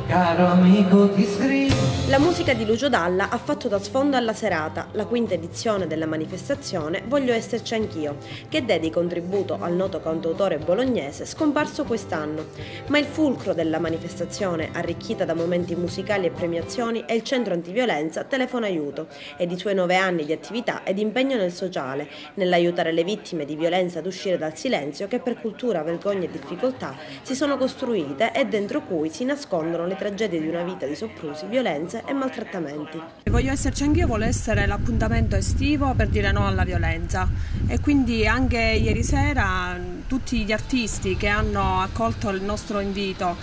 caro amico ti scrivo. La musica di Lucio Dalla ha fatto da sfondo alla serata, la quinta edizione della manifestazione Voglio esserci anch'io, che dedica un tributo al noto cantautore bolognese scomparso quest'anno. Ma il fulcro della manifestazione, arricchita da momenti musicali e premiazioni, è il centro antiviolenza Telefona Aiuto ed i suoi 9 anni di attività ed impegno nel sociale, nell'aiutare le vittime di violenza ad uscire dal silenzio che per cultura, vergogna e difficoltà si sono costruite e dentro cui si nascondono le tragedie di una vita di soprusi, violenze e maltrattamenti. Voglio esserci anch'io vuole essere l'appuntamento estivo per dire no alla violenza e quindi anche ieri sera tutti gli artisti che hanno accolto il nostro invito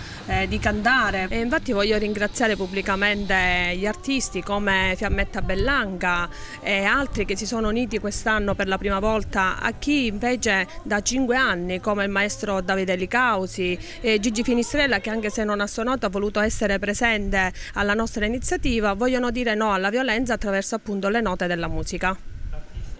di cantare, e infatti voglio ringraziare pubblicamente gli artisti come Fiammetta Bellanca e altri che si sono uniti quest'anno per la prima volta, a chi invece da 5 anni come il maestro Davide Licausi e Gigi Finistrella, che anche se non ha suonato ha voluto essere presente alla nostra iniziativa, vogliono dire no alla violenza attraverso appunto le note della musica.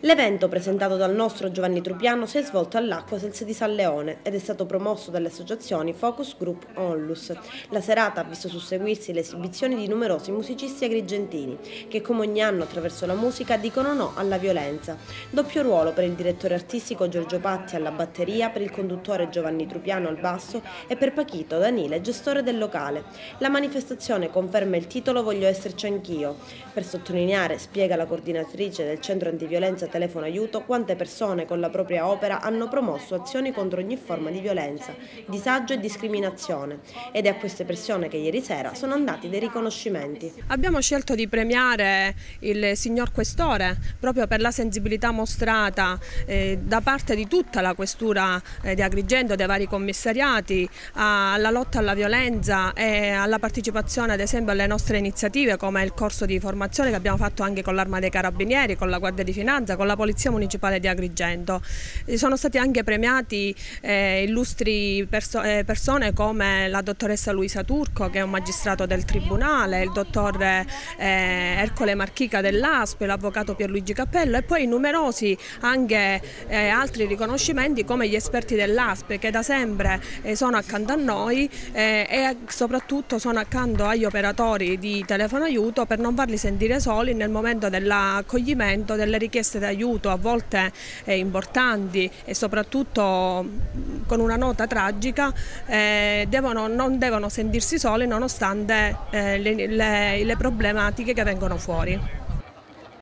L'evento presentato dal nostro Giovanni Trupiano si è svolto all'Acquasels di San Leone ed è stato promosso dalle associazioni Focus Group Onlus. La serata ha visto susseguirsi le esibizioni di numerosi musicisti agrigentini che come ogni anno attraverso la musica dicono no alla violenza. Doppio ruolo per il direttore artistico Giorgio Patti alla batteria, per il conduttore Giovanni Trupiano al basso e per Pachito Danile, gestore del locale. La manifestazione conferma il titolo Voglio esserci anch'io. Per sottolineare, spiega la coordinatrice del centro antiviolenza Telefona Aiuto, quante persone con la propria opera hanno promosso azioni contro ogni forma di violenza, disagio e discriminazione, ed è a queste persone che ieri sera sono andati dei riconoscimenti. Abbiamo scelto di premiare il signor Questore proprio per la sensibilità mostrata da parte di tutta la questura di Agrigento, dei vari commissariati, alla lotta alla violenza e alla partecipazione ad esempio alle nostre iniziative come il corso di formazione che abbiamo fatto anche con l'Arma dei Carabinieri, con la Guardia di Finanza, con la Polizia Municipale di Agrigento. Sono stati anche premiati illustri persone come la dottoressa Luisa Turco, che è un magistrato del Tribunale, il dottor Ercole Marchica dell'ASP, l'avvocato Pierluigi Cappello, e poi numerosi anche altri riconoscimenti come gli esperti dell'ASP che da sempre sono accanto a noi e soprattutto sono accanto agli operatori di Telefono Aiuto per non farli sentire soli nel momento dell'accoglimento delle richieste d'aiuto, a volte importanti e soprattutto con una nota tragica. Non devono sentirsi soli nonostante le problematiche che vengono fuori.